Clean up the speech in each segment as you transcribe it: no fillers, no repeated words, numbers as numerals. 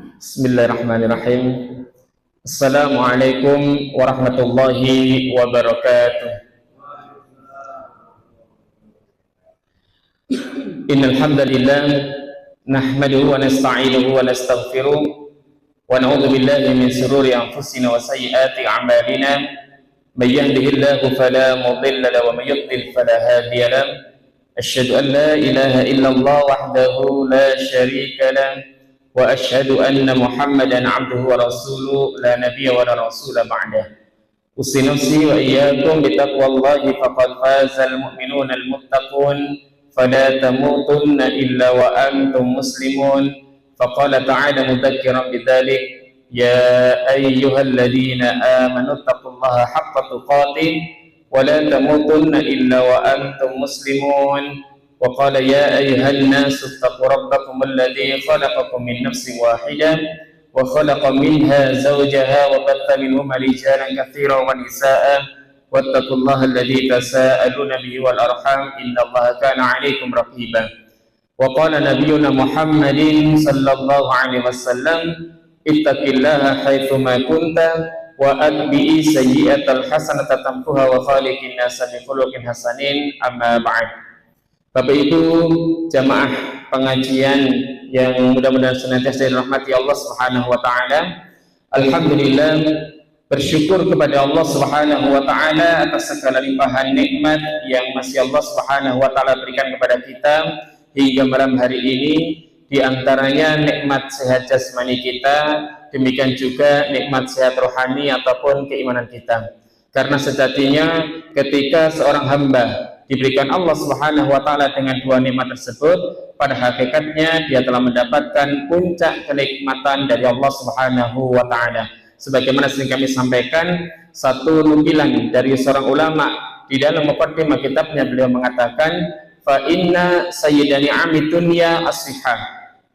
Bismillahirrahmanirrahim. Assalamualaikum warahmatullahi wabarakatuh. Innal hamdalillah nahmaduhu wa nasta'inuhu wa nastaghfiruh wa na'udzu billahi min shururi anfusina wa sayyiati a'malina. May yahdihillahu fala mudilla lahu wa may yudlil fala hadiya lahu. Asyhadu an la ilaha illallah wahdahu la syarika lahu wa asyhadu anna Muhammadan abduhu wa rasuluhu la nabiyya wa la rasula ba'dah. Usi nafsi wa iyyakum bitaqwallahi faqad fazal mu'minuna al-muttaqun fala tamutunna illa wa antum muslimun. Faqala ta'ala mudzakiran bidzalik ya ayyuhalladzina amanu taqullaha haqqa tuqatih wa la tamutunna illa wa antum muslimun. وقال يا أيها الناس اتقوا ربكم الذي خلقكم من نفس واحدة وخلق منها زوجها وبث منهما رجالا كثيرا ونساء واتقوا الله الذي تساءلون به والأرحام إن الله كان عليكم رقيبا. وقال نبينا محمد صلى الله عليه وسلم اتق الله حيثما كنت وأتبع سيئة الحسنة تمحها وخالق الناس بخلق حسن. أما بعد. Bapak Ibu jamaah pengajian yang mudah-mudahan senantiasa dirahmati Allah Subhanahu wa taala. Alhamdulillah, bersyukur kepada Allah Subhanahu wa taala atas segala limpahan nikmat yang masih Allah Subhanahu wa taala berikan kepada kita hingga malam hari ini, di antaranya nikmat sehat jasmani kita, demikian juga nikmat sehat rohani ataupun keimanan kita. Karena sejatinya ketika seorang hamba diberikan Allah Subhanahu wa taala dengan dua nikmat tersebut, pada hakikatnya dia telah mendapatkan puncak kenikmatan dari Allah Subhanahu wa taala. Sebagaimana sering kami sampaikan, satu nukilan dari seorang ulama di dalam muqaddimah kitabnya, beliau mengatakan fa inna sayyidani amid dunya as-sihah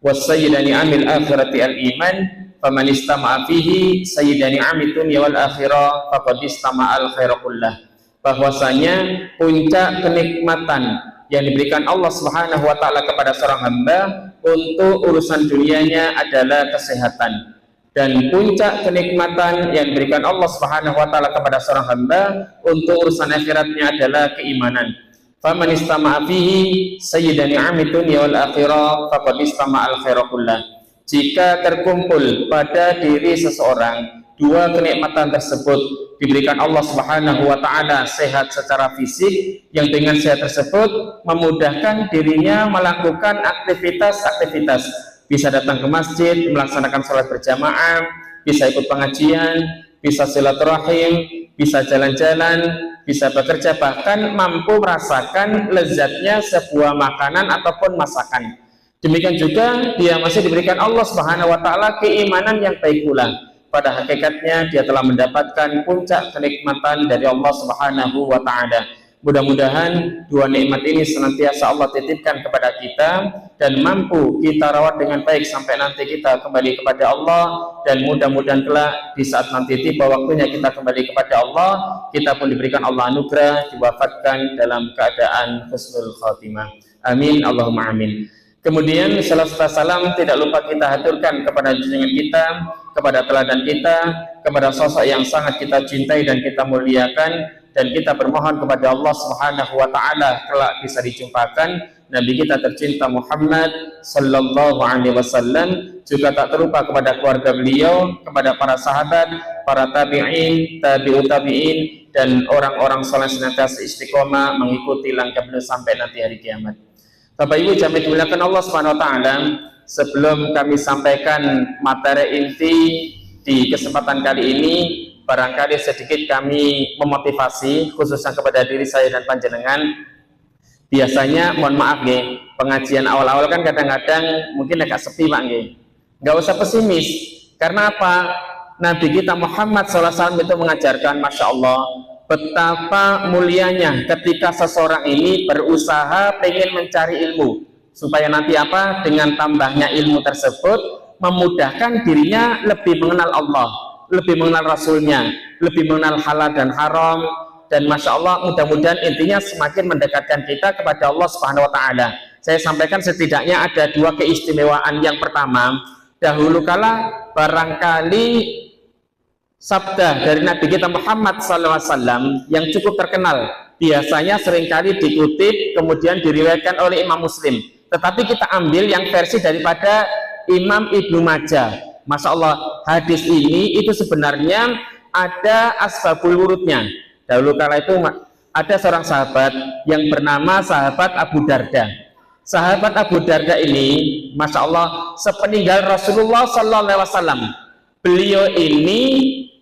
wa sayyidani amil akhirati al-iman faman istama'a fihi sayyidani amid dunya wal akhirah faqad istama'al khairu kullah. Bahwasanya puncak kenikmatan yang diberikan Allah Subhanahu wa taala kepada seorang hamba untuk urusan dunianya adalah kesehatan, dan puncak kenikmatan yang diberikan Allah Subhanahu wa taala kepada seorang hamba untuk urusan akhiratnya adalah keimanan. Faman istama'a fihi sayyidani amid dunya wal akhirah faqad istama'al khairu kullah. Jika terkumpul pada diri seseorang dua kenikmatan tersebut, diberikan Allah Subhanahu wa taala sehat secara fisik, yang dengan sehat tersebut memudahkan dirinya melakukan aktivitas-aktivitas, bisa datang ke masjid, melaksanakan sholat berjamaah, bisa ikut pengajian, bisa silaturahim, bisa jalan-jalan, bisa bekerja, bahkan mampu merasakan lezatnya sebuah makanan ataupun masakan. Demikian juga dia masih diberikan Allah Subhanahu wa taala keimanan yang baik pula. Pada hakikatnya dia telah mendapatkan puncak kenikmatan dari Allah Subhanahu wa taala. Mudah-mudahan dua nikmat ini senantiasa Allah titipkan kepada kita dan mampu kita rawat dengan baik sampai nanti kita kembali kepada Allah, dan mudah-mudahan kelak di saat nanti tiba waktunya kita kembali kepada Allah, kita pun diberikan Allah anugerah diwafatkan dalam keadaan husnul khatimah. Amin Allahumma amin. Kemudian salam tidak lupa kita haturkan kepada junjungan kita, kepada teladan kita, kepada sosok yang sangat kita cintai dan kita muliakan, dan kita bermohon kepada Allah Subhanahu wa taala kelak bisa dijumpakan Nabi kita tercinta Muhammad sallallahu alaihi wasallam, juga tak terlupa kepada keluarga beliau, kepada para sahabat, para tabi'in, tabi'ut tabi'in, dan orang-orang saleh senantiasa istiqomah mengikuti langkah beliau sampai nanti hari kiamat. Bapak Ibu jamaah dimuliakan Allah Subhanahu wa taala, sebelum kami sampaikan materi inti di kesempatan kali ini, barangkali sedikit kami memotivasi khususnya kepada diri saya dan panjenengan. Biasanya mohon maaf nggih, pengajian awal-awal kan kadang-kadang mungkin agak sepi Pak nggih. Enggak usah pesimis. Karena apa? Nabi kita Muhammad SAW itu mengajarkan, Masya Allah, betapa mulianya ketika seseorang ini berusaha pengen mencari ilmu, supaya nanti apa? Dengan tambahnya ilmu tersebut memudahkan dirinya lebih mengenal Allah, lebih mengenal Rasulnya, lebih mengenal halal dan haram, dan Masya Allah mudah-mudahan intinya semakin mendekatkan kita kepada Allah Subhanahu wa taala. Saya sampaikan setidaknya ada dua keistimewaan. Yang pertama, dahulu kala barangkali sabda dari Nabi kita Muhammad SAW yang cukup terkenal, biasanya seringkali dikutip kemudian diriwayatkan oleh Imam Muslim, tetapi kita ambil yang versi daripada Imam Ibnu Majah. Masya Allah, hadis ini itu sebenarnya ada asbabul wurudnya. Dahulu kala itu ada seorang sahabat yang bernama sahabat Abu Darda. Sahabat Abu Darda ini, Masya Allah, sepeninggal Rasulullah SAW, beliau ini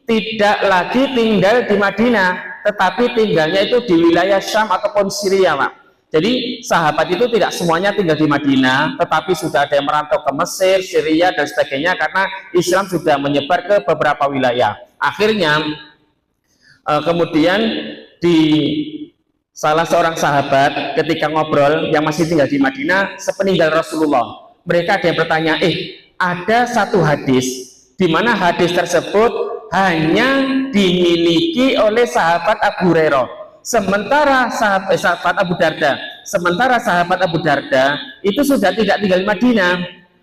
tidak lagi tinggal di Madinah, tetapi tinggalnya itu di wilayah Syam ataupun Syria, Pak. Jadi sahabat itu tidak semuanya tinggal di Madinah, tetapi sudah ada yang merantau ke Mesir, Syria, dan sebagainya, karena Islam sudah menyebar ke beberapa wilayah. Akhirnya kemudian di salah seorang sahabat ketika ngobrol yang masih tinggal di Madinah sepeninggal Rasulullah, mereka ada yang bertanya, ada satu hadis di mana hadis tersebut hanya dimiliki oleh sahabat Abu Hurairah, sementara sahabat Abu Darda, itu sudah tidak tinggal di Madinah.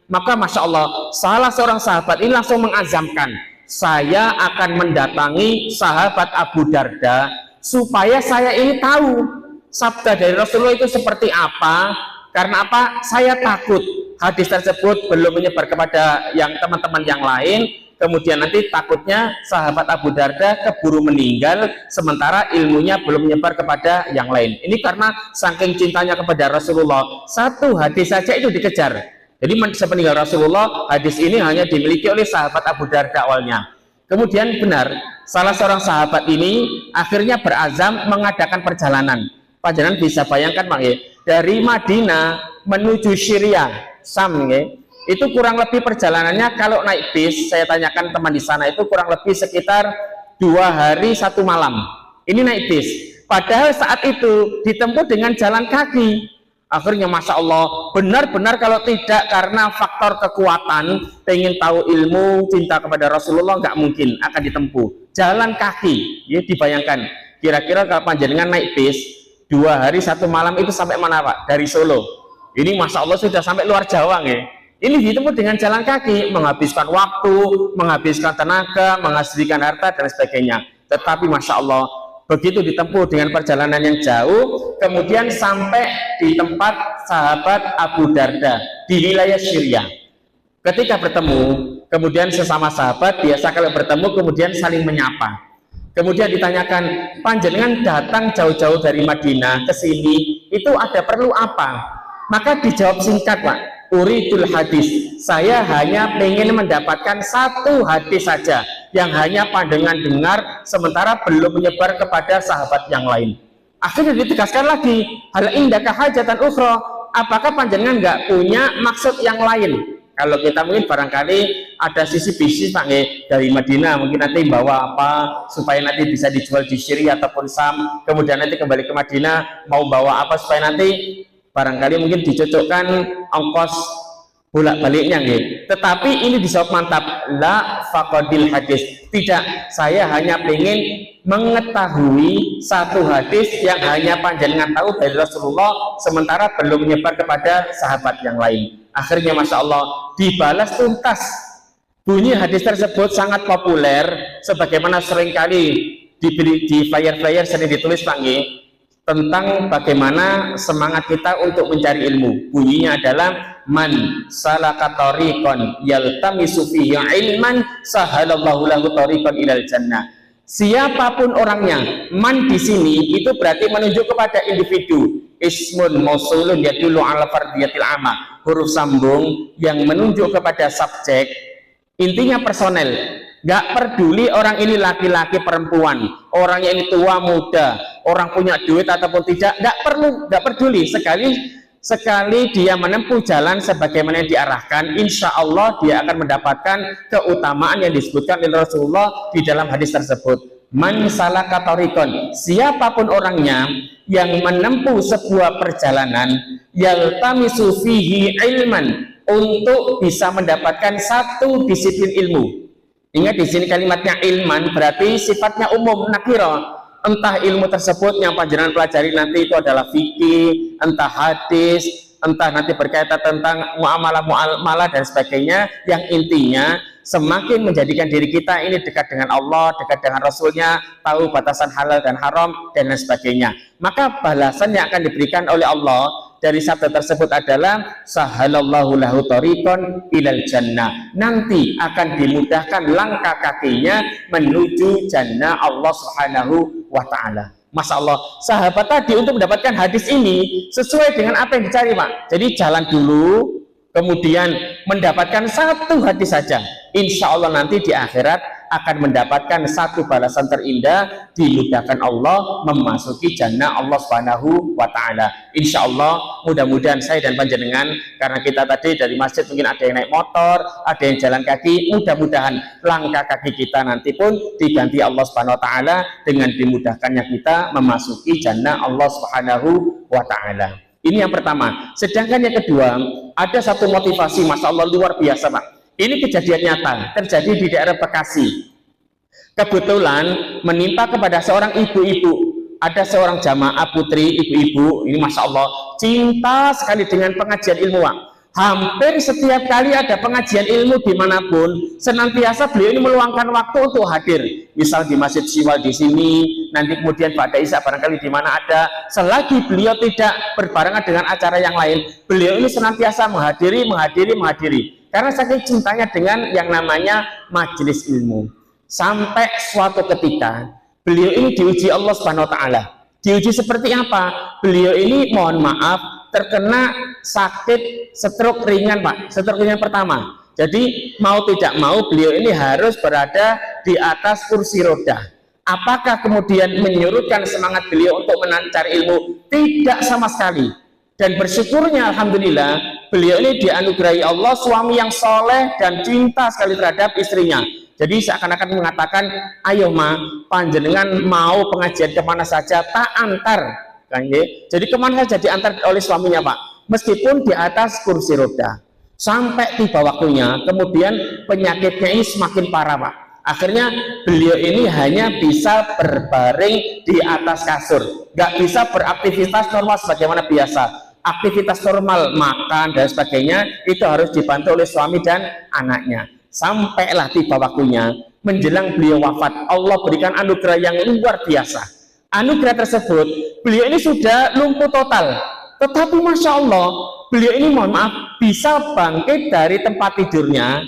Maka Masya Allah, salah seorang sahabat ini langsung mengazamkan, saya akan mendatangi sahabat Abu Darda supaya saya ini tahu sabda dari Rasulullah itu seperti apa. Karena apa? Saya takut hadis tersebut belum menyebar kepada yang teman-teman yang lain, kemudian nanti takutnya sahabat Abu Darda keburu meninggal sementara ilmunya belum menyebar kepada yang lain. Ini karena saking cintanya kepada Rasulullah, satu hadis saja itu dikejar. Jadi sepeninggal Rasulullah, hadis ini hanya dimiliki oleh sahabat Abu Darda awalnya. Kemudian benar, salah seorang sahabat ini akhirnya berazam mengadakan perjalanan. Panjenengan bisa bayangkan, Pak, dari Madinah menuju Syria, Sam, itu kurang lebih perjalanannya kalau naik bis, saya tanyakan teman di sana, itu kurang lebih sekitar 2 hari 1 malam. Ini naik bis. Padahal saat itu ditempuh dengan jalan kaki. Akhirnya Masya Allah, benar-benar kalau tidak karena faktor kekuatan, pengen tahu ilmu, cinta kepada Rasulullah, nggak mungkin akan ditempuh. Jalan kaki, ya dibayangkan. Kira-kira kalau panjenengan naik bis, 2 hari 1 malam itu sampai mana, Pak? Dari Solo. Ini Masya Allah sudah sampai luar Jawa, ya. Ini ditempuh dengan jalan kaki, menghabiskan waktu, menghabiskan tenaga, menghasilkan harta, dan sebagainya. Tetapi Masya Allah, begitu ditempuh dengan perjalanan yang jauh, kemudian sampai di tempat sahabat Abu Darda di wilayah Syria. Ketika bertemu, kemudian sesama sahabat biasa kalau bertemu kemudian saling menyapa. Kemudian ditanyakan, panjenengan datang jauh-jauh dari Madinah ke sini, itu ada perlu apa? Maka dijawab singkat, Pak, uridul hadis, saya hanya ingin mendapatkan satu hadis saja yang hanya pandangan dengar sementara belum menyebar kepada sahabat yang lain. Akhirnya ditegaskan lagi, hal indaka hajatan ukhra, apakah panjenengan nggak punya maksud yang lain? Kalau kita mungkin barangkali ada sisi bisnis, Pak, dari Madinah mungkin nanti bawa apa supaya nanti bisa dijual di Syria ataupun Sam, kemudian nanti kembali ke Madinah mau bawa apa supaya nanti barangkali mungkin dicocokkan ongkos bolak-baliknya, gitu. Tetapi ini dijawab mantap, la faqadil hadis, tidak, saya hanya ingin mengetahui satu hadis yang hanya panjenengan tahu dari Rasulullah sementara belum menyebar kepada sahabat yang lain. Akhirnya Masya Allah dibalas tuntas. Bunyi hadis tersebut sangat populer, sebagaimana seringkali di flyer-flyer sering ditulis, Pak, tentang bagaimana semangat kita untuk mencari ilmu. Bunyinya adalah man salaka tariqan yaltamisu fihi ilman sahalallahu lahu tariqan ilal jannah. Siapapun orangnya, man di sini itu berarti menunjuk kepada individu. Ismun mausulun yadullu ala fardiyatil ama, huruf sambung yang menunjuk kepada subjek, intinya personel. Gak peduli orang ini laki-laki perempuan, orangnya ini tua muda, orang punya duit ataupun tidak, gak peduli. Sekali dia menempuh jalan sebagaimana yang diarahkan, insya Allah dia akan mendapatkan keutamaan yang disebutkan oleh Rasulullah di dalam hadis tersebut. Man salaka tariqan, siapapun orangnya yang menempuh sebuah perjalanan, yaltamisu fihi ilman, untuk bisa mendapatkan satu disiplin ilmu. Ingat di sini kalimatnya ilman berarti sifatnya umum, nakira. Entah ilmu tersebut yang panjenengan pelajari nanti itu adalah fikih, entah hadis, entah nanti berkaitan tentang muamalah dan sebagainya, yang intinya semakin menjadikan diri kita ini dekat dengan Allah, dekat dengan Rasulnya, tahu batasan halal dan haram dan lain sebagainya, maka balasan yang akan diberikan oleh Allah dari sabda tersebut adalah sahalallahu lahu tariqan ilal jannah, nanti akan dimudahkan langkah kakinya menuju jannah Allah Subhanahu wa ta'ala. Masya Allah, sahabat tadi untuk mendapatkan hadis ini sesuai dengan apa yang dicari, Pak. Jadi jalan dulu, kemudian mendapatkan satu hadis saja, insya Allah nanti di akhirat akan mendapatkan satu balasan terindah, dimudahkan Allah memasuki jannah Allah Subhanahu wa ta'ala. Insya Allah mudah-mudahan saya dan panjenengan, karena kita tadi dari masjid mungkin ada yang naik motor, ada yang jalan kaki, mudah-mudahan langkah kaki kita nanti pun diganti Allah Subhanahu wa ta'ala dengan dimudahkannya kita memasuki jannah Allah Subhanahu wa ta'ala. Ini yang pertama. Sedangkan yang kedua, ada satu motivasi, Masya Allah, luar biasa, Pak. Ini kejadian nyata, terjadi di daerah Bekasi. Kebetulan menimpa kepada seorang ibu-ibu. Ada seorang jamaah putri, ibu-ibu, ini Masya Allah, cinta sekali dengan pengajian ilmu, Pak. Hampir setiap kali ada pengajian ilmu dimanapun, senantiasa beliau ini meluangkan waktu untuk hadir. Misal di Masjid Siwal di sini, nanti kemudian pada Isya barangkali di mana ada. Selagi beliau tidak berbarengan dengan acara yang lain, beliau ini senantiasa menghadiri. Karena saking cintanya dengan yang namanya majelis ilmu. Sampai suatu ketika, beliau ini diuji Allah Subhanahu wa ta'ala. Diuji seperti apa? Beliau ini mohon maaf terkena sakit stroke ringan, Pak. Stroke ringan pertama. Jadi mau tidak mau beliau ini harus berada di atas kursi roda. Apakah kemudian menyurutkan semangat beliau untuk mencari ilmu? Tidak sama sekali. Dan bersyukurnya alhamdulillah beliau ini dianugerahi Allah suami yang soleh dan cinta sekali terhadap istrinya. Jadi seakan-akan mengatakan, ayo ma, panjenengan mau pengajian kemana saja tak antar. Jadi kemana saja diantar oleh suaminya, Pak, meskipun di atas kursi roda. Sampai tiba waktunya, kemudian penyakitnya ini semakin parah, Pak. Akhirnya beliau ini hanya bisa berbaring di atas kasur, nggak bisa beraktivitas normal sebagaimana biasa. Aktivitas normal, makan dan sebagainya itu harus dibantu oleh suami dan anaknya. Sampailah tiba waktunya, menjelang beliau wafat, Allah berikan anugerah yang luar biasa. Anugerah tersebut, beliau ini sudah lumpuh total, tetapi Masya Allah, beliau ini mohon maaf bisa bangkit dari tempat tidurnya,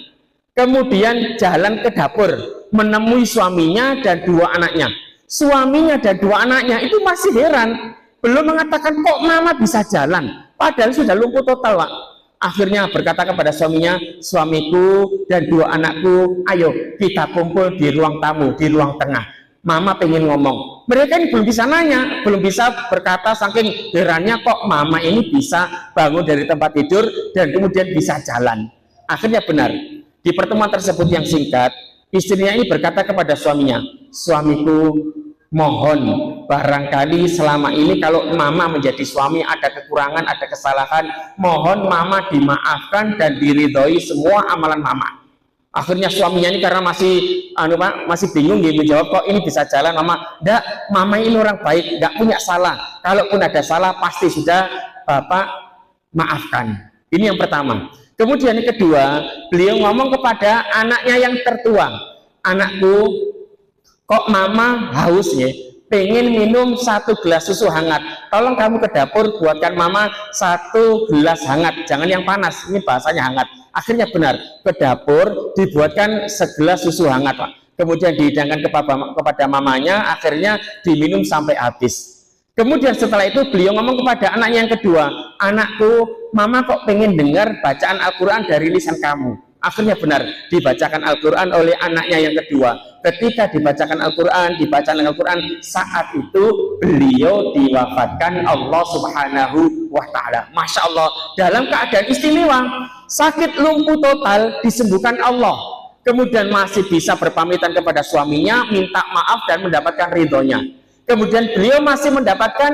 kemudian jalan ke dapur, menemui suaminya dan dua anaknya. Suaminya dan dua anaknya itu masih heran, belum mengatakan kok mama bisa jalan, padahal sudah lumpuh total, Pak. Akhirnya berkata kepada suaminya, suamiku dan dua anakku, ayo kita kumpul di ruang tamu, di ruang tengah. Mama pengen ngomong. Mereka ini belum bisa nanya, belum bisa berkata, saking herannya kok mama ini bisa bangun dari tempat tidur dan kemudian bisa jalan. Akhirnya benar, di pertemuan tersebut yang singkat, istrinya ini berkata kepada suaminya, suamiku, mohon barangkali selama ini kalau mama menjadi suami ada kekurangan, ada kesalahan, mohon mama dimaafkan dan diridhoi semua amalan mama. Akhirnya suaminya ini karena masih bingung dia menjawab, kok ini bisa jalan mama? Enggak, mama ini orang baik, enggak punya salah. Kalaupun ada salah pasti sudah bapak maafkan. Ini yang pertama. Kemudian yang kedua, beliau ngomong kepada anaknya yang tertua, anakku, kok mama haus ya, pengen minum satu gelas susu hangat, tolong kamu ke dapur buatkan mama satu gelas hangat, jangan yang panas, ini bahasanya hangat. Akhirnya benar, ke dapur dibuatkan segelas susu hangat, Pak. Kemudian dihidangkan kepada mamanya, akhirnya diminum sampai habis. Kemudian setelah itu beliau ngomong kepada anaknya yang kedua, anakku, mama kok pengen dengar bacaan Al-Quran dari lisan kamu. Akhirnya benar, dibacakan Al-Quran oleh anaknya yang kedua. Ketika dibacakan Al-Quran, saat itu beliau diwafatkan Allah Subhanahu wa ta'ala. Masya Allah, dalam keadaan istimewa, sakit lumpuh total disembuhkan Allah. Kemudian masih bisa berpamitan kepada suaminya, minta maaf dan mendapatkan ridhonya. Kemudian beliau masih mendapatkan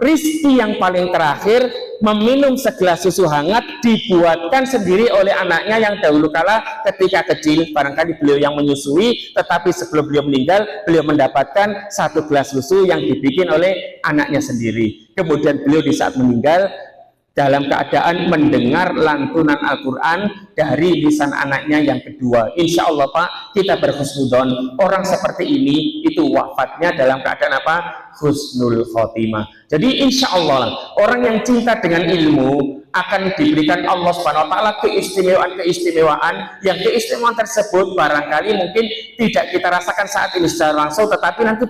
rizki yang paling terakhir, meminum segelas susu hangat dibuatkan sendiri oleh anaknya yang dahulu kala ketika kecil, barangkali beliau yang menyusui, tetapi sebelum beliau meninggal beliau mendapatkan satu gelas susu yang dibikin oleh anaknya sendiri. Kemudian beliau di saat meninggal dalam keadaan mendengar lantunan Al-Quran dari lisan anaknya yang kedua. Insya Allah Pak, kita berhusnudon. Orang seperti ini itu wafatnya dalam keadaan apa? Husnul khotimah. Jadi insya Allah orang yang cinta dengan ilmu akan diberikan Allah Subhanahu wa taala keistimewaan yang keistimewaan tersebut barangkali mungkin tidak kita rasakan saat ini secara langsung, tetapi nanti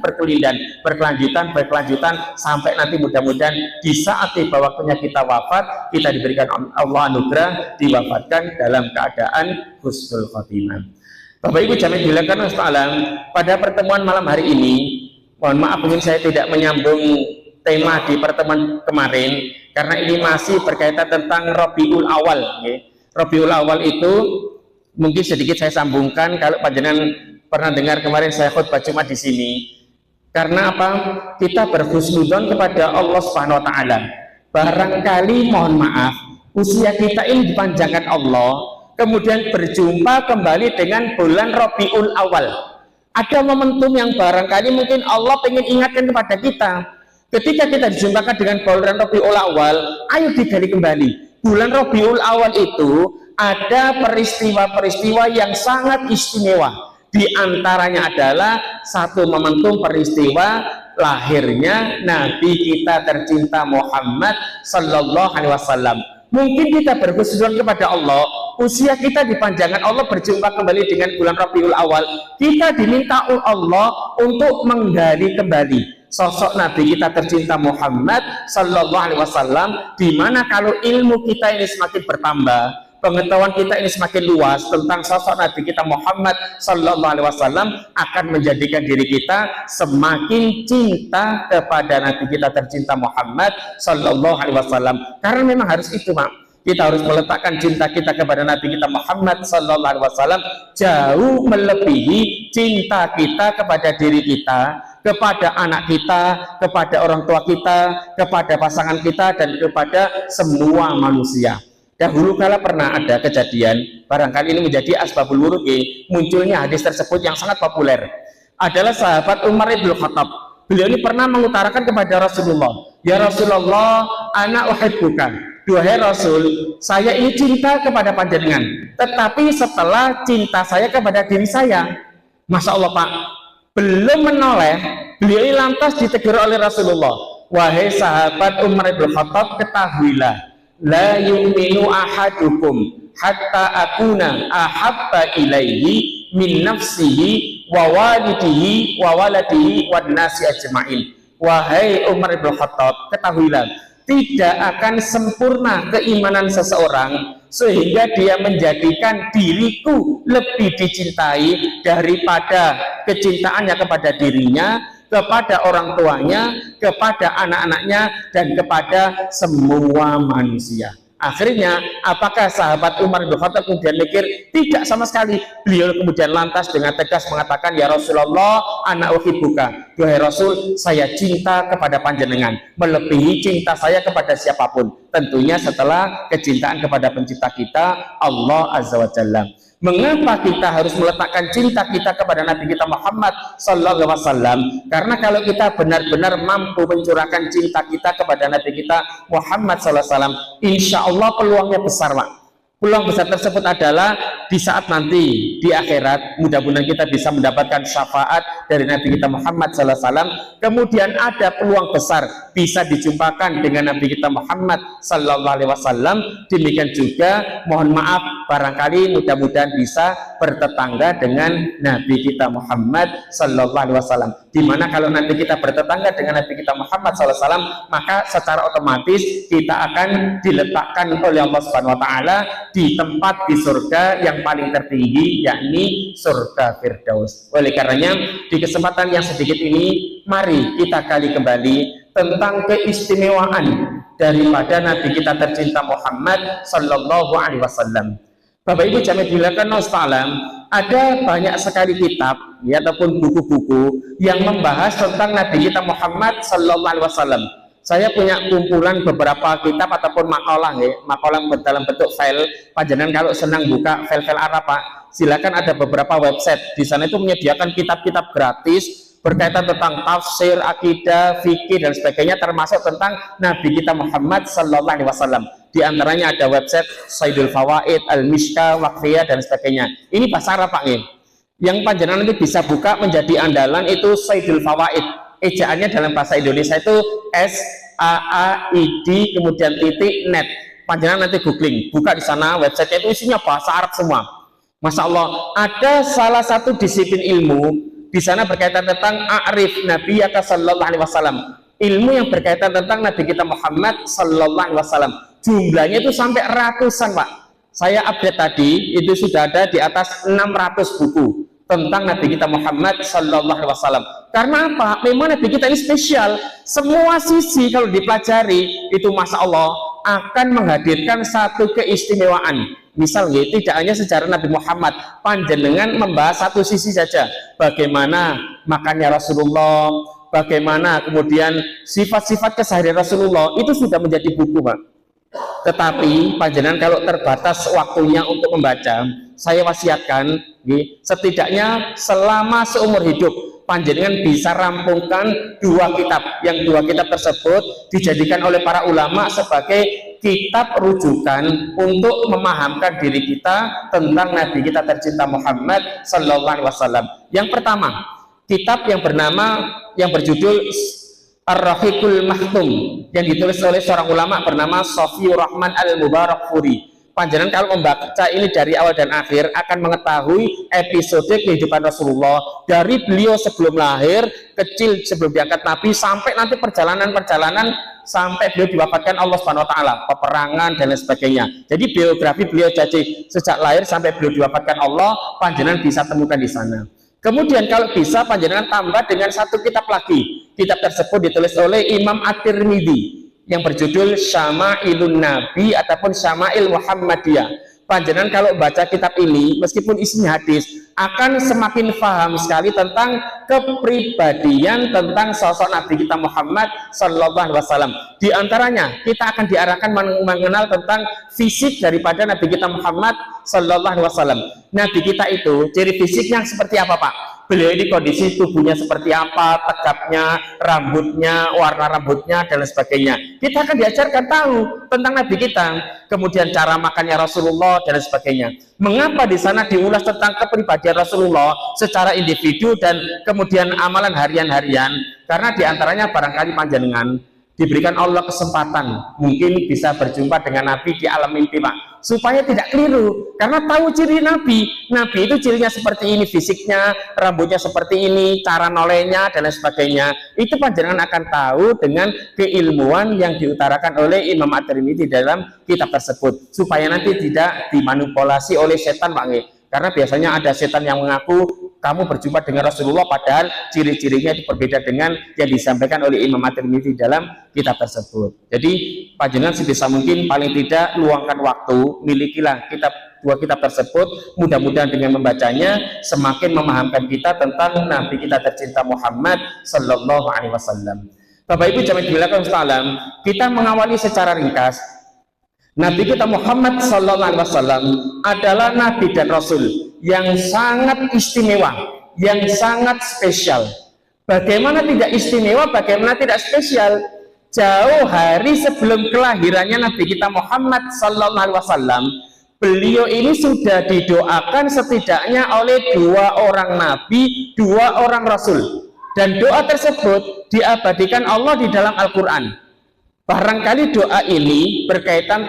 berkelanjutan sampai nanti mudah-mudahan di saat tiba waktunya kita wafat, kita diberikan Allah anugerah diwafatkan dalam keadaan husnul khotimah. Bapak Ibu jamaah dimuliakan Allah, pada pertemuan malam hari ini, mohon maaf mungkin saya tidak menyambung tema di pertemuan kemarin karena ini masih berkaitan tentang Rabiul Awal. Rabiul Awal itu mungkin sedikit saya sambungkan. Kalau panjenengan pernah dengar kemarin saya khutbah Jumat di sini, karena apa? Kita berhusnudzon kepada Allah Subhanahu wa taala. Barangkali mohon maaf usia kita ini dipanjangkan Allah, kemudian berjumpa kembali dengan bulan Rabiul Awal. Ada momentum yang barangkali mungkin Allah ingin ingatkan kepada kita. Ketika kita dijumpakan dengan bulan Rabiul Awal, ayo digali kembali. Bulan Rabiul Awal itu ada peristiwa-peristiwa yang sangat istimewa. Di antaranya adalah satu momentum peristiwa lahirnya Nabi kita tercinta Muhammad Sallallahu Alaihi Wasallam. Mungkin kita berhusnuzon kepada Allah, usia kita dipanjangkan Allah, berjumpa kembali dengan bulan Rabiul Awal. Kita diminta oleh Allah untuk menggali kembali sosok Nabi kita tercinta Muhammad Sallallahu Alaihi Wasallam, di mana kalau ilmu kita ini semakin bertambah, pengetahuan kita ini semakin luas tentang sosok Nabi kita Muhammad Sallallahu Alaihi Wasallam, akan menjadikan diri kita semakin cinta kepada Nabi kita tercinta Muhammad Sallallahu Alaihi Wasallam. Karena memang harus itu Pak, kita harus meletakkan cinta kita kepada Nabi kita Muhammad Sallallahu Alaihi Wasallam jauh melebihi cinta kita kepada diri kita, kepada anak kita, kepada orang tua kita, kepada pasangan kita, dan kepada semua manusia. Dahulu kala pernah ada kejadian, barangkali ini menjadi asbabul wurud, munculnya hadis tersebut yang sangat populer. Adalah sahabat Umar bin Khattab. Beliau ini pernah mengutarakan kepada Rasulullah, ya Rasulullah, ana uhibbuka. Duhai Rasul, saya ini cinta kepada panjenengan, tetapi setelah cinta saya kepada diri saya, Masya Allah Pak, belum menoleh, beliau ini lantas ditegur oleh Rasulullah, wahai sahabat Umar bin Khattab, ketahuilah, la yu'minu ahadukum hatta akuna ahabba ilaihi min nafsihi wa walidihi wa waladihi wan nasi ajma'in. Wahai Umar bin Khattab, ketahuilah, tidak akan sempurna keimanan seseorang sehingga dia menjadikan diriku lebih dicintai daripada kecintaannya kepada dirinya, kepada orang tuanya, kepada anak-anaknya, dan kepada semua manusia. Akhirnya, apakah sahabat Umar bin Khattab kemudian mikir? Tidak sama sekali. Beliau kemudian lantas dengan tegas mengatakan, ya Rasulullah, ana uhibbuka. Duhai Rasul, saya cinta kepada panjenengan, melebihi cinta saya kepada siapapun. Tentunya setelah kecintaan kepada pencipta kita, Allah Azza wa Jalla. Mengapa kita harus meletakkan cinta kita kepada Nabi kita Muhammad Sallallahu Alaihi Wasallam? Karena kalau kita benar-benar mampu mencurahkan cinta kita kepada Nabi kita Muhammad Sallallahu Alaihi Wasallam, insya Allah peluangnya besar Pak. Peluang besar tersebut adalah di saat nanti di akhirat, mudah-mudahan kita bisa mendapatkan syafaat dari Nabi kita Muhammad Sallallahu Alaihi Wasallam. Kemudian ada peluang besar bisa dijumpakan dengan Nabi kita Muhammad Sallallahu Alaihi Wasallam. Demikian juga mohon maaf, barangkali mudah-mudahan bisa bertetangga dengan Nabi kita Muhammad Sallallahu Alaihi Wasallam. Dimana kalau nanti kita bertetangga dengan Nabi kita Muhammad Sallallahu Alaihi Wasallam, maka secara otomatis kita akan diletakkan oleh Allah Subhanahu Wa Taala di tempat di surga yang paling tertinggi, yakni surga Firdaus. Oleh karenanya, di kesempatan yang sedikit ini, mari kita gali kembali tentang keistimewaan daripada Nabi kita tercinta Muhammad Sallallahu Alaihi Wasallam. Bapak Ibu jamaah dimuliakan Allah, ada banyak sekali kitab ya, ataupun buku-buku yang membahas tentang Nabi kita Muhammad Sallallahu Alaihi Wasallam. Saya punya kumpulan beberapa kitab ataupun makalah ya, makalah dalam bentuk file. Panjenengan kalau senang buka file-file Arab Pak, silakan, ada beberapa website di sana itu menyediakan kitab-kitab gratis berkaitan tentang tafsir, akidah, fikih dan sebagainya, termasuk tentang Nabi kita Muhammad sallallahu alaihi wasallam. Di antaranya ada website Saidul Fawaid, Al-Mishka, Waqfiyah dan sebagainya. Ini bahasa Arab Pak. Yang panjenengan nanti bisa buka menjadi andalan itu Saidul Fawaid. Ejaannya dalam bahasa Indonesia itu SAAID kemudian titik net. Panjenengan nanti googling, buka di sana website itu isinya bahasa Arab semua. Masya Allah, ada salah satu disiplin ilmu di sana berkaitan tentang A'rif Nabiyaka sallallahu alaihi wasallam. Ilmu yang berkaitan tentang Nabi kita Muhammad sallallahu alaihi wasallam. Jumlahnya itu sampai ratusan Pak. Saya update tadi itu sudah ada di atas 600 buku tentang Nabi kita Muhammad sallallahu alaihi wasallam. Karena apa? Memang Nabi kita ini spesial. Semua sisi kalau dipelajari itu Masya Allah akan menghadirkan satu keistimewaan. Misalnya tidak hanya sejarah Nabi Muhammad, panjenengan membahas satu sisi saja. Bagaimana makannya Rasulullah, bagaimana kemudian sifat-sifat keseharian Rasulullah, itu sudah menjadi buku Pak. Tetapi panjenengan kalau terbatas waktunya untuk membaca, saya wasiatkan setidaknya selama seumur hidup panjenengan bisa rampungkan 2 kitab, yang 2 kitab tersebut dijadikan oleh para ulama sebagai kitab rujukan untuk memahamkan diri kita tentang Nabi kita tercinta Muhammad sallallahu alaihi wasallam. Yang pertama, kitab yang berjudul Ar-Rahiqul Mahtum yang ditulis oleh seorang ulama bernama Sofiur Rahman Al-Mubarakfuri. Panjenengan kalau membaca ini dari awal dan akhir akan mengetahui episode kehidupan Rasulullah dari beliau sebelum lahir, kecil sebelum diangkat Nabi, sampai nanti perjalanan-perjalanan sampai beliau diwafatkan Allah Subhanahu wa taala, peperangan dan lain sebagainya. Jadi biografi beliau jadi sejak lahir sampai beliau diwafatkan Allah, panjenengan bisa temukan di sana. Kemudian kalau bisa panjenengan tambah dengan 1 kitab lagi. Kitab tersebut ditulis oleh Imam At-Tirmidzi yang berjudul Syama'ilun Nabi ataupun Syama'il Muhammadiyah. Panjenengan kalau baca kitab ini meskipun isinya hadis akan semakin paham sekali tentang kepribadian tentang sosok Nabi kita Muhammad sallallahu alaihi wasallam. Di antaranya kita akan diarahkan mengenal tentang fisik daripada Nabi kita Muhammad sallallahu alaihi wasallam. Nabi kita itu ciri fisiknya seperti apa Pak? Beliau ini kondisi tubuhnya seperti apa, tegapnya, rambutnya, warna rambutnya dan lain sebagainya. Kita akan diajarkan tahu tentang Nabi kita, kemudian cara makannya Rasulullah dan lain sebagainya. Mengapa di sana diulas tentang kepribadian Rasulullah secara individu dan kemudian amalan harian-harian? Karena diantaranya barangkali panjenengan diberikan Allah kesempatan mungkin bisa berjumpa dengan Nabi di alam mimpi Pak, supaya tidak keliru, karena tahu ciri Nabi itu cirinya seperti ini, fisiknya, rambutnya seperti ini, cara nolehnya dan lain sebagainya. Itu panjenengan akan tahu dengan keilmuan yang diutarakan oleh Imam At-Tirmidzi dalam kitab tersebut, supaya nanti tidak dimanipulasi oleh setan Pak. Karena biasanya ada setan yang mengaku kamu berjumpa dengan Rasulullah padahal ciri-cirinya itu berbeda dengan yang disampaikan oleh Imam At-Tirmidzi dalam kitab tersebut. Jadi panjenengan sebisa mungkin paling tidak luangkan waktu, milikilah dua kitab tersebut. Mudah-mudahan dengan membacanya semakin memahamkan kita tentang Nabi kita tercinta Muhammad sallallahu alaihi wasallam. Bapak Ibu jamaah dimuliakan Allah, kita mengawali secara ringkas. Nabi kita Muhammad sallallahu alaihi wasallam adalah nabi dan rasul yang sangat istimewa, yang sangat spesial. Bagaimana tidak istimewa, bagaimana tidak spesial? Jauh hari sebelum kelahirannya Nabi kita Muhammad sallallahu alaihi wasallam, beliau ini sudah didoakan setidaknya oleh 2 orang nabi, 2 orang rasul. Dan doa tersebut diabadikan Allah di dalam Al-Qur'an. Barangkali doa ini berkaitan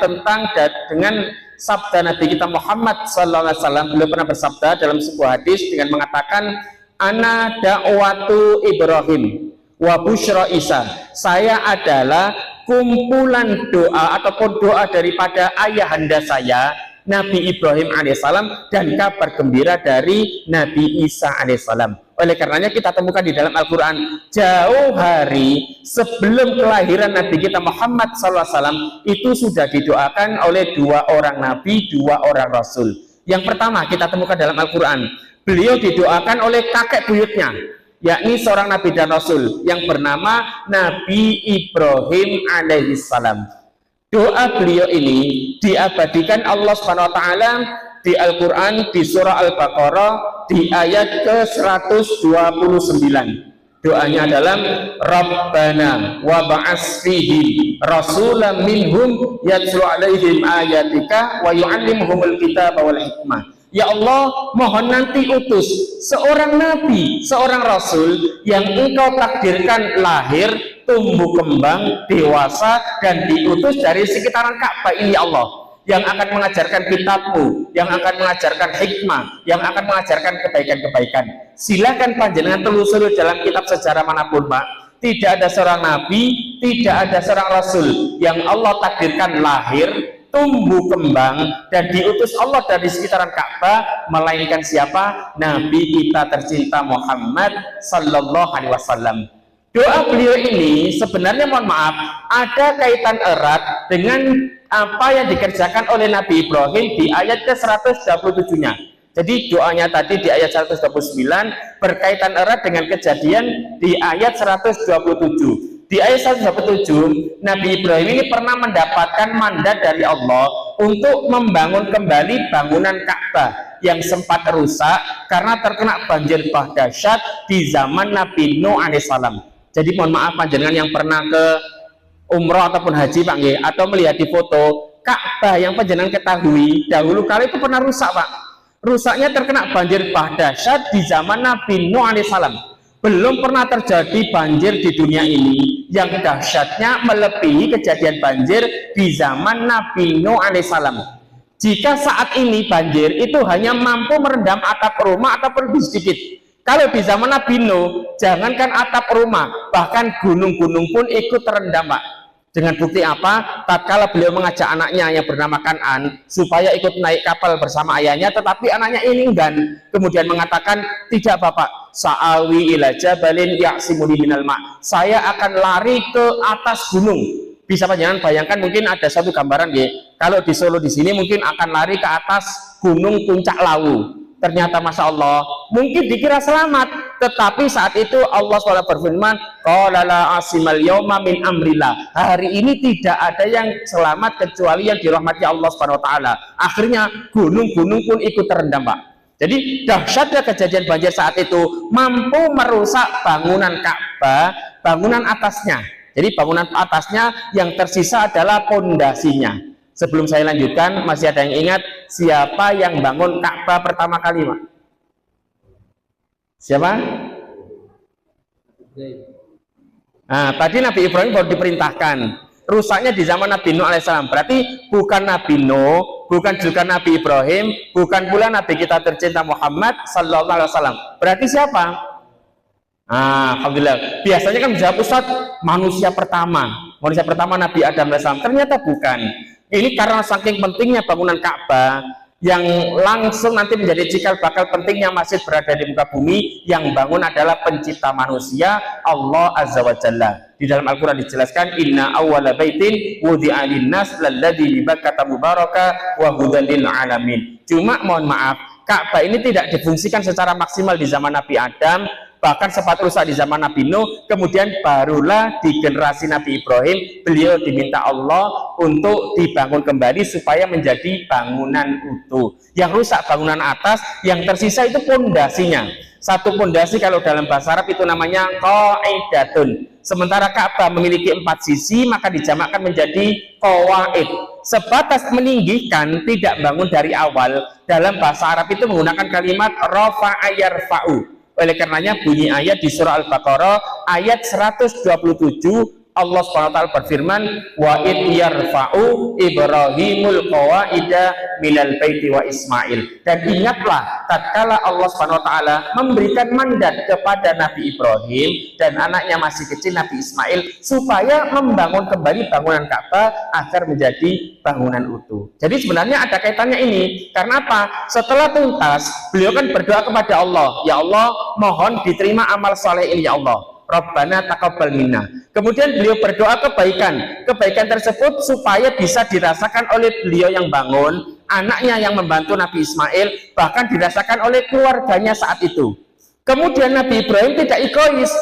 dengan sabda Nabi kita Muhammad sallallahu alaihi wasallam. Beliau pernah bersabda dalam sebuah hadis dengan mengatakan, ana da'watu Ibrahim wa busyra Isa. Saya adalah kumpulan doa ataupun doa daripada ayahanda saya Nabi Ibrahim alaihissalam dan kabar gembira dari Nabi Isa alaihissalam. Oleh karenanya kita temukan di dalam Al-Quran jauh hari sebelum kelahiran Nabi kita Muhammad SAW itu sudah didoakan oleh 2 orang Nabi, 2 orang Rasul. Yang pertama kita temukan dalam Al-Quran, beliau didoakan oleh kakek buyutnya, yakni seorang Nabi dan Rasul yang bernama Nabi Ibrahim alaihissalam. Doa beliau ini diabadikan Allah Subhanahu wa taala di Al-Quran di surah Al-Baqarah di ayat ke-129. Doanya adalah Rabbana wa ba'ats fihim rasulan minhum yatlu 'alaihim ayatika wa yu'allimuhumul kitaba wal hikmah. Ya Allah, mohon nanti utus seorang nabi, seorang rasul yang engkau takdirkan lahir, tumbuh kembang, dewasa, dan diutus dari sekitaran Ka'bah ini, ya Allah, yang akan mengajarkan kitabmu, yang akan mengajarkan hikmah, yang akan mengajarkan kebaikan-kebaikan. Silakan panjenengan telusuri dalam kitab sejarah manapun, Pak. Tidak ada seorang nabi, tidak ada seorang rasul yang Allah takdirkan lahir, tumbuh kembang, dan diutus Allah dari sekitaran Ka'bah, melainkan siapa? Nabi kita tercinta Muhammad sallallahu alaihi wasallam. Doa beliau ini sebenarnya, mohon maaf, ada kaitan erat dengan apa yang dikerjakan oleh Nabi Ibrahim di ayat ke-127-nya. Jadi doanya tadi di ayat 129 berkaitan erat dengan kejadian di ayat 127. Di ayat 127, Nabi Ibrahim ini pernah mendapatkan mandat dari Allah untuk membangun kembali bangunan Ka'bah yang sempat rusak karena terkena banjir bah dahsyat di zaman Nabi Nuh alaihissalam. Jadi mohon maaf panjenengan yang pernah ke umroh ataupun haji, Pak, atau melihat di foto Ka'bah yang panjenengan ketahui dahulu kali itu pernah rusak, Pak. Rusaknya terkena banjir bah dahsyat di zaman Nabi Nuh alaihissalam. Belum pernah terjadi banjir di dunia ini yang dahsyatnya melebihi kejadian banjir di zaman Nabi Nuh alaihissalam. Jika saat ini banjir itu hanya mampu merendam atap rumah ataupun lebih sedikit. Kalau di zaman Nabi Nuh, jangankan atap rumah, bahkan gunung-gunung pun ikut terendam, Pak. Dengan bukti apa? Tatkala beliau mengajak anaknya yang bernama Kan'an supaya ikut naik kapal bersama ayahnya, tetapi anaknya ini enggan. Kemudian mengatakan, tidak Bapak, sa'awi ila jabalin ya'simuni minal ma'. Saya akan lari ke atas gunung. Bisa panjenengan bayangkan, mungkin ada satu gambaran ya. Kalau di Solo di sini mungkin akan lari ke atas gunung Puncak Lawu. Ternyata Masya Allah, mungkin dikira selamat, tetapi saat itu Allah SWT berfirman, qala la asimal yawma min amrillah. Hari ini tidak ada yang selamat kecuali yang dirahmati Allah SWT. Akhirnya gunung-gunung pun ikut terendam, Pak. Jadi dahsyatnya kejadian banjir saat itu mampu merusak bangunan Ka'bah, bangunan atasnya. Jadi bangunan atasnya yang tersisa adalah pondasinya. Sebelum saya lanjutkan, masih ada yang ingat siapa yang bangun Ka'bah pertama kali, Pak? Siapa? Nah, tadi Nabi Ibrahim baru diperintahkan. Rusaknya di zaman Nabi Nuh alaihissalam. Berarti bukan Nabi Nuh, bukan juga Nabi Ibrahim, bukan pula Nabi kita tercinta Muhammad sallallahu alaihi wasallam. Berarti siapa? Alhamdulillah. Biasanya kan menjawab, Ustaz, manusia pertama Nabi Adam alaihissalam. Ternyata bukan. Ini karena saking pentingnya bangunan Ka'bah yang langsung nanti menjadi cikal bakal pentingnya masjid berada di muka bumi, yang bangun adalah pencipta manusia, Allah Azza wa Jalla. Di dalam Al-Quran dijelaskan, inna awwala baitin wudi'a linnas lalladzi bi Bakkata mubaraka wa hudan lil alamin. Cuma mohon maaf, Ka'bah ini tidak difungsikan secara maksimal di zaman Nabi Adam, bahkan sempat rusak di zaman Nabi Nuh. Kemudian barulah di generasi Nabi Ibrahim beliau diminta Allah untuk dibangun kembali supaya menjadi bangunan utuh. Yang rusak bangunan atas, yang tersisa itu pondasinya. Satu pondasi kalau dalam bahasa Arab itu namanya qaidatun. Sementara Ka'bah memiliki 4 sisi, maka dijamakkan menjadi qawaid. Sebatas meninggikan, tidak bangun dari awal. Dalam bahasa Arab itu menggunakan kalimat rafa'a yarfa'u. Oleh karenanya bunyi ayat di surah Al-Baqarah ayat 127, Allah SWT berfirman, wa id yarfa'u Ibrahimul qawaida minal baiti wa Ismail. Dan ingatlah tatkala Allah SWT memberikan mandat kepada Nabi Ibrahim dan anaknya masih kecil Nabi Ismail supaya membangun kembali bangunan Ka'bah agar menjadi bangunan utuh. Jadi sebenarnya ada kaitannya ini. Karena apa? Setelah tuntas, beliau kan berdoa kepada Allah, ya Allah, mohon diterima amal soleh ini, ya Allah, Rabbana taqabbal minna. Kemudian beliau berdoa kebaikan tersebut supaya bisa dirasakan oleh beliau yang bangun, anaknya yang membantu Nabi Ismail, bahkan dirasakan oleh keluarganya saat itu. Kemudian Nabi Ibrahim tidak egois,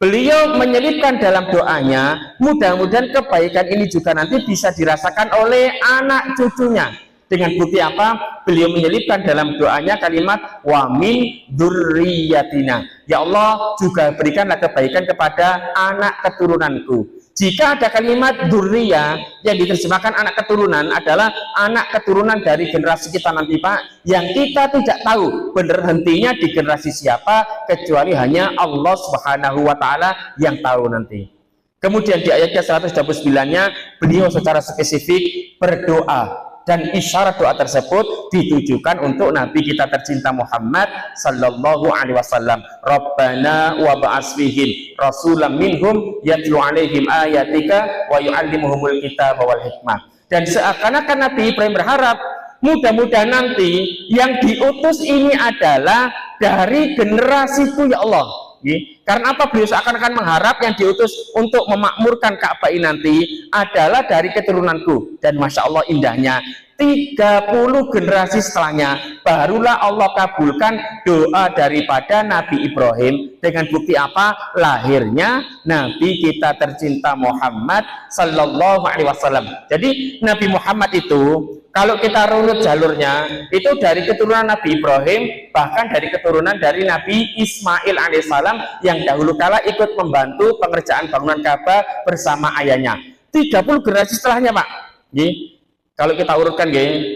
beliau menyelipkan dalam doanya, mudah-mudahan kebaikan ini juga nanti bisa dirasakan oleh anak cucunya. Dengan bukti apa? Beliau menyelipkan dalam doanya kalimat wa min dzurriyyatina. ya Allah juga berikanlah kebaikan kepada anak keturunanku. Jika ada kalimat dzurriyyah yang diterjemahkan anak keturunan adalah anak keturunan dari generasi kita nanti Pak, yang kita tidak tahu benar hentinya di generasi siapa kecuali hanya Allah Subhanahu wa taala yang tahu nanti. Kemudian di ayatnya 129-nya beliau secara spesifik berdoa, dan isyarat doa tersebut ditujukan untuk Nabi kita tercinta Muhammad sallallahu alaihi wasallam. Rabbana wa ba'ats fihim rasulam minhum yatlu alaihim ayatika wa yu'allimuhumul kitaba wal hikmah. Dan seakan-akan Nabi Ibrahim berharap mudah-mudahan nanti yang diutus ini adalah dari generasiku ya Allah. Karena apa? Beliau seakan-akan mengharap yang diutus untuk memakmurkan Ka'bah ini nanti adalah dari keturunanku. Dan Masya Allah indahnya 30 generasi setelahnya barulah Allah kabulkan doa daripada Nabi Ibrahim. Dengan bukti apa? Lahirnya Nabi kita tercinta Muhammad sallallahu alaihi wasallam. Jadi Nabi Muhammad itu kalau kita runut jalurnya itu dari keturunan Nabi Ibrahim, bahkan dari keturunan dari Nabi Ismail alaihissalam yang dahulu kala ikut membantu pengerjaan bangunan Ka'bah bersama ayahnya. 30 generasi setelahnya Pak. Kalau kita urutkan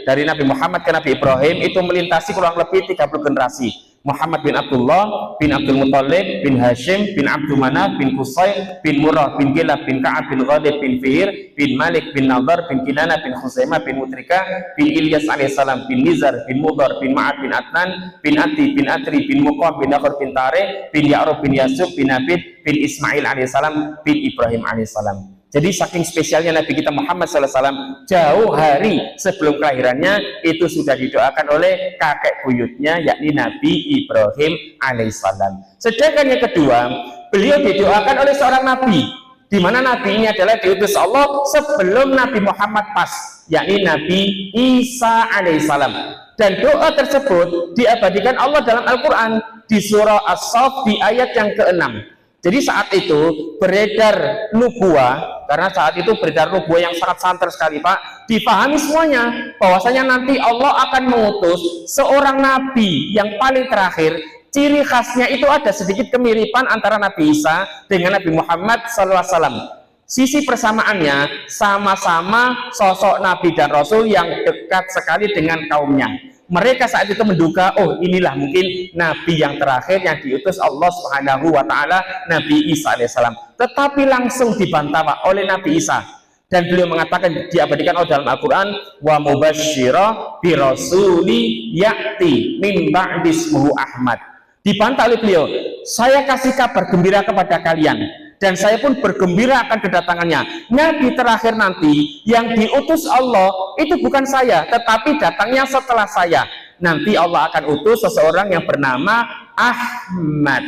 dari Nabi Muhammad ke Nabi Ibrahim itu melintasi kurang lebih 30 generasi. Muhammad bin Abdullah bin Abdul Muttalib bin Hashim bin Abdul Manaf bin Qusay bin Murrah bin Gilab bin Ka'ab bin Ghalib bin Fihir bin Malik bin Nadar bin Kinana bin Khuzaimah bin Mutrika bin Ilyas alaihissalam bin Nizar bin Mudar bin Ma'ad bin Adnan bin Ati bin Atri bin Muqam bin Nakhar bin Tareh bin Ya'rub bin Yasub bin Nabid bin Ismail alaihissalam bin Ibrahim alaihissalam. Jadi saking spesialnya Nabi kita Muhammad SAW, jauh hari sebelum kelahirannya itu sudah didoakan oleh kakek buyutnya, yakni Nabi Ibrahim alaihissalam. Sedangkan yang kedua, beliau didoakan oleh seorang Nabi, di mana Nabi ini adalah diutus Allah sebelum Nabi Muhammad pas, yakni Nabi Isa alaihissalam. Dan doa tersebut diabadikan Allah dalam Al-Quran di surah As-Saff di ayat yang ke-6. Jadi saat itu beredar nubuah, karena saat itu beredar nubuah yang sangat santer sekali Pak, dipahami semuanya bahwasanya nanti Allah akan mengutus seorang nabi yang paling terakhir. Ciri khasnya itu ada sedikit kemiripan antara Nabi Isa dengan Nabi Muhammad SAW. Sisi persamaannya sama-sama sosok nabi dan rasul yang dekat sekali dengan kaumnya. Mereka saat itu menduga, oh inilah mungkin nabi yang terakhir yang diutus Allah Subhanahu wa taala, Nabi Isa alaihissalam. Tetapi langsung dibantah Pak, oleh Nabi Isa, dan beliau mengatakan diabadikan oleh dalam Al-Qur'an, wa mubasysyira bi rasuli ya'ti min ba'di ismuhu Ahmad. Dibantah oleh beliau, saya kasih kabar gembira kepada kalian dan saya pun bergembira akan kedatangannya. Nabi terakhir nanti yang diutus Allah itu bukan saya, tetapi datangnya setelah saya. Nanti Allah akan utus seseorang yang bernama Ahmad.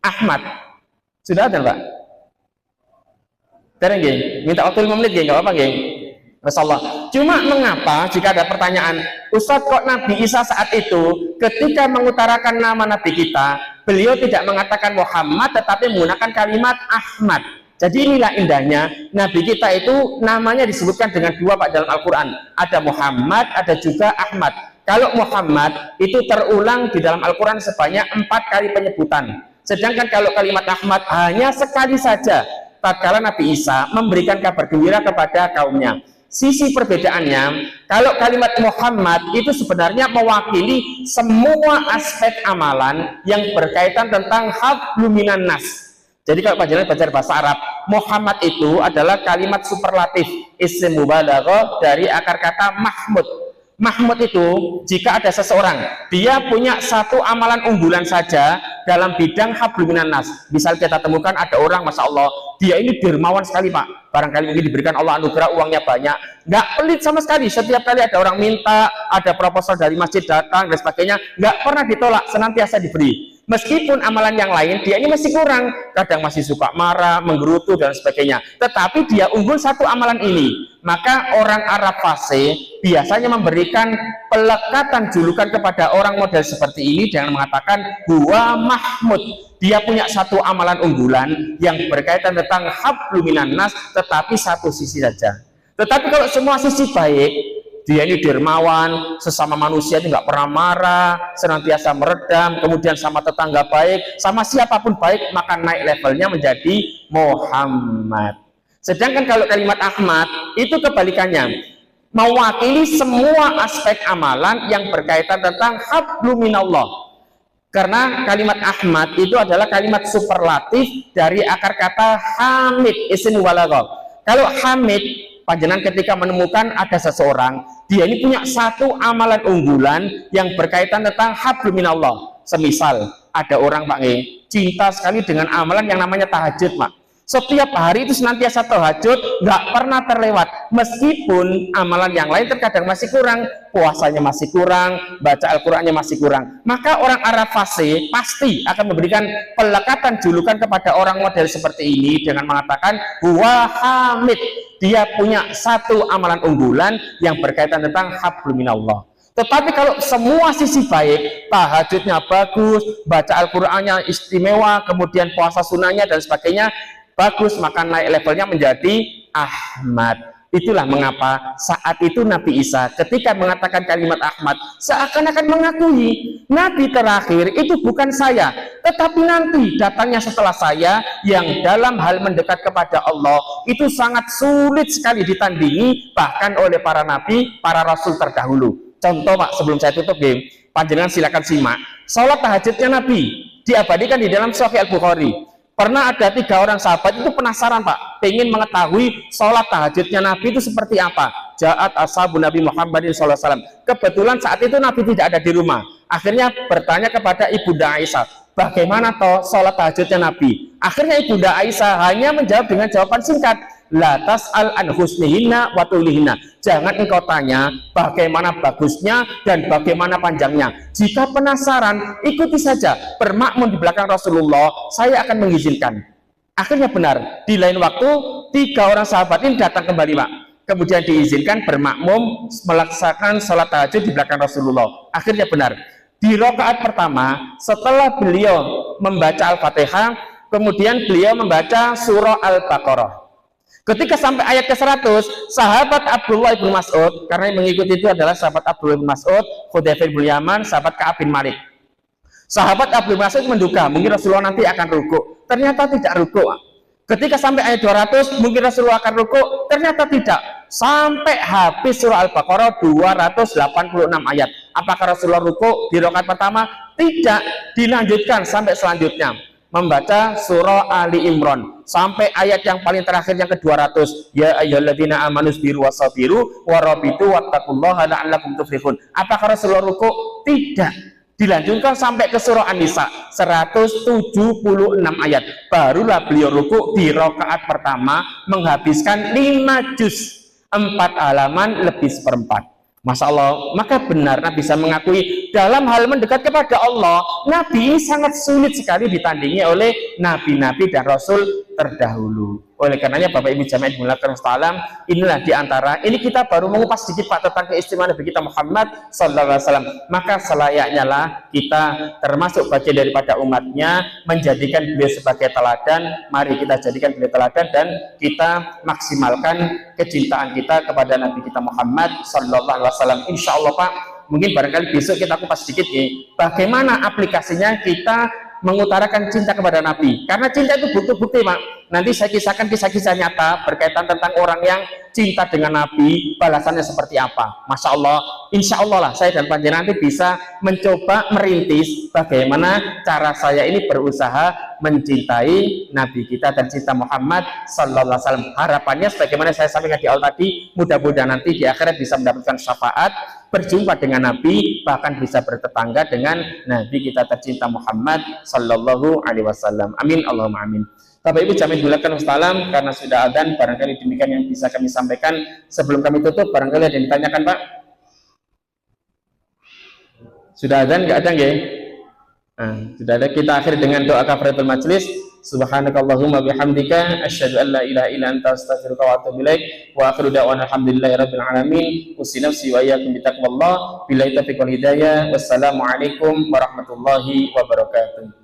Ahmad. Sudah ada Pak? Tereng minta waktu 5 menit nggak apa-apa Masyaallah. Cuma mengapa jika ada pertanyaan, Ustadz kok Nabi Isa saat itu ketika mengutarakan nama Nabi kita, beliau tidak mengatakan Muhammad tetapi menggunakan kalimat Ahmad. Jadi inilah indahnya Nabi kita itu namanya disebutkan dengan 2 Pak dalam Al-Quran. Ada Muhammad, ada juga Ahmad. Kalau Muhammad itu terulang di dalam Al-Quran sebanyak 4 kali penyebutan. Sedangkan kalau kalimat Ahmad hanya sekali saja tatkala Nabi Isa memberikan kabar gembira kepada kaumnya. Sisi perbedaannya, kalau kalimat Muhammad itu sebenarnya mewakili semua aspek amalan yang berkaitan tentang hablum minan nas. Jadi kalau pelajaran belajar bahasa Arab, Muhammad itu adalah kalimat superlatif, isim mubalaghah dari akar kata mahmud. Mahmud itu jika ada seseorang dia punya satu amalan unggulan saja dalam bidang hablum minan nas. Misal kita temukan ada orang, Masya Allah, dia ini dermawan sekali Pak, barangkali mungkin diberikan Allah anugerah uangnya banyak, nggak pelit sama sekali. Setiap kali ada orang minta, ada proposal dari masjid datang dan sebagainya, nggak pernah ditolak, senantiasa diberi. Meskipun amalan yang lain dia ini masih kurang, kadang masih suka marah, menggerutu dan sebagainya, tetapi dia unggul satu amalan ini. Maka orang Arab fasih biasanya memberikan pelekatan julukan kepada orang model seperti ini dengan mengatakan huwa mahmud. Dia punya satu amalan unggulan yang berkaitan tentang hablum minan nas, tetapi satu sisi saja. Tetapi kalau semua sisi baik, dia ini dermawan, sesama manusia itu nggak pernah marah, senantiasa meredam, kemudian sama tetangga baik, sama siapapun baik, maka naik levelnya menjadi Muhammad. Sedangkan kalau kalimat Ahmad itu kebalikannya, mewakili semua aspek amalan yang berkaitan tentang hablum minallah. Karena kalimat Ahmad itu adalah kalimat superlatif dari akar kata Hamid isim walaghah. Kalau Hamid, panjenengan ketika menemukan ada seseorang, dia ini punya satu amalan unggulan yang berkaitan tentang hablum minallah. Semisal ada orang Pak cinta sekali dengan amalan yang namanya tahajud, Pak. Setiap hari itu senantiasa tahajud, nggak pernah terlewat. Meskipun amalan yang lain terkadang masih kurang, puasanya masih kurang, baca Al-Qur'annya masih kurang. Maka orang Arab fasih pasti akan memberikan pelekatan julukan kepada orang model seperti ini dengan mengatakan huwa hamid. Dia punya satu amalan unggulan yang berkaitan tentang hablum minallah. Tetapi kalau semua sisi baik, tahajudnya bagus, baca Al-Qur'annya istimewa, kemudian puasa sunnahnya dan sebagainya bagus, maka naik levelnya menjadi Ahmad. Itulah mengapa saat itu Nabi Isa ketika mengatakan kalimat Ahmad seakan-akan mengakui Nabi terakhir itu bukan saya, tetapi nanti datangnya setelah saya yang dalam hal mendekat kepada Allah itu sangat sulit sekali ditandingi bahkan oleh para nabi, para rasul terdahulu. Contoh Pak, sebelum saya tutup panjenengan silakan simak sholat tahajudnya Nabi diabadikan di dalam Sahih Al-Bukhari. Pernah ada 3 orang sahabat itu penasaran Pak, pengen mengetahui sholat tahajudnya Nabi itu seperti apa. Ja'at ashabun Nabi Muhammadin SAW. Kebetulan saat itu Nabi tidak ada di rumah. Akhirnya bertanya kepada Ibunda Aisyah, bagaimana toh sholat tahajudnya Nabi? Akhirnya Ibunda Aisyah hanya menjawab dengan jawaban singkat, la tas'al an husnihinna wa tulihinna. Jangan engkau tanya bagaimana bagusnya dan bagaimana panjangnya. Jika penasaran, ikuti saja bermakmum di belakang Rasulullah, saya akan mengizinkan. Akhirnya benar, di lain waktu 3 orang sahabat ini datang kembali Pak. Kemudian diizinkan bermakmum melaksanakan sholat tahajud di belakang Rasulullah. Akhirnya benar, di rakaat pertama setelah beliau membaca Al-Fatihah, kemudian beliau membaca surah Al-Baqarah. Ketika sampai ayat ke-100, sahabat Abdullah bin Mas'ud, karena yang mengikuti itu adalah sahabat Abdullah bin Mas'ud, Hudzaifah bin Yaman, sahabat Ka'ab bin Malik. Sahabat Abdullah bin Mas'ud menduga mungkin Rasulullah nanti akan rukuk. Ternyata tidak rukuk. Ketika sampai ayat 200, mungkin Rasulullah akan rukuk. Ternyata tidak. Sampai habis surah Al-Baqarah 286 ayat. Apakah Rasulullah rukuk di rakaat pertama? Tidak. Dilanjutkan sampai selanjutnya membaca surah Ali Imran sampai ayat yang paling terakhir yang ke-200, ya ayyuhalladzina amanu sabiru wasabiru warabitu wattaqullaha la'allakum tuflihun. Apakah Rasulullah rukuk? Tidak. Dilanjutkan sampai ke surah An-Nisa 176 ayat, barulah beliau rukuk di rakaat pertama menghabiskan 5 juz, 4 halaman lebih seperempat. Masya Allah, maka benar Nabi bisa mengakui dalam hal mendekat kepada Allah, Nabi ini sangat sulit sekali ditandingi oleh nabi-nabi dan rasul terdahulu. Oleh karenanya Bapak Ibu jamaah dimuliakan Allah, inilah diantara ini kita baru mengupas sedikit Pak tentang keistimewaan Nabi kita Muhammad SAW. Maka selayaknya lah kita termasuk bagian daripada umatnya, menjadikan beliau sebagai teladan. Mari kita jadikan beliau teladan dan kita maksimalkan kecintaan kita kepada Nabi kita Muhammad SAW. Insya Allah Pak, mungkin barangkali besok kita kupas sedikit bagaimana aplikasinya kita mengutarakan cinta kepada Nabi, karena cinta itu butuh bukti Pak. Nanti saya kisahkan kisah-kisah nyata berkaitan tentang orang yang cinta dengan Nabi, balasannya seperti apa. Masya Allah, insya Allah lah saya dan panjenengan nanti bisa mencoba merintis bagaimana cara saya ini berusaha mencintai Nabi kita dan cinta Muhammad SAW. Harapannya sebagaimana saya sampaikan di awal tadi, mudah-mudahan nanti di akhirat bisa mendapatkan syafaat, berjumpa dengan Nabi, bahkan bisa bertetangga dengan Nabi kita tercinta Muhammad SAW. Amin Allahumma amin. Bapak Ibu jamaah dimuliakan Allah, karena sudah adzan, barangkali demikian yang bisa kami sampaikan. Sebelum kami tutup, barangkali ada yang ditanyakan Pak. Sudah adzan nggak ada nggih? Sudah ada. Kita akhiri dengan doa kafaratul majlis. Subhanakallahumma bihamdika asyhadu an la ilaha illa anta astaghfiruka wa atubu ilaik. Wa akhiru da'wana alhamdulillahirabbil alamin. Usi nafsi wa iyyakum bitaqwallah. Billahi taufiq wal hidayah. Wassalamu alaikum warahmatullahi wabarakatuh.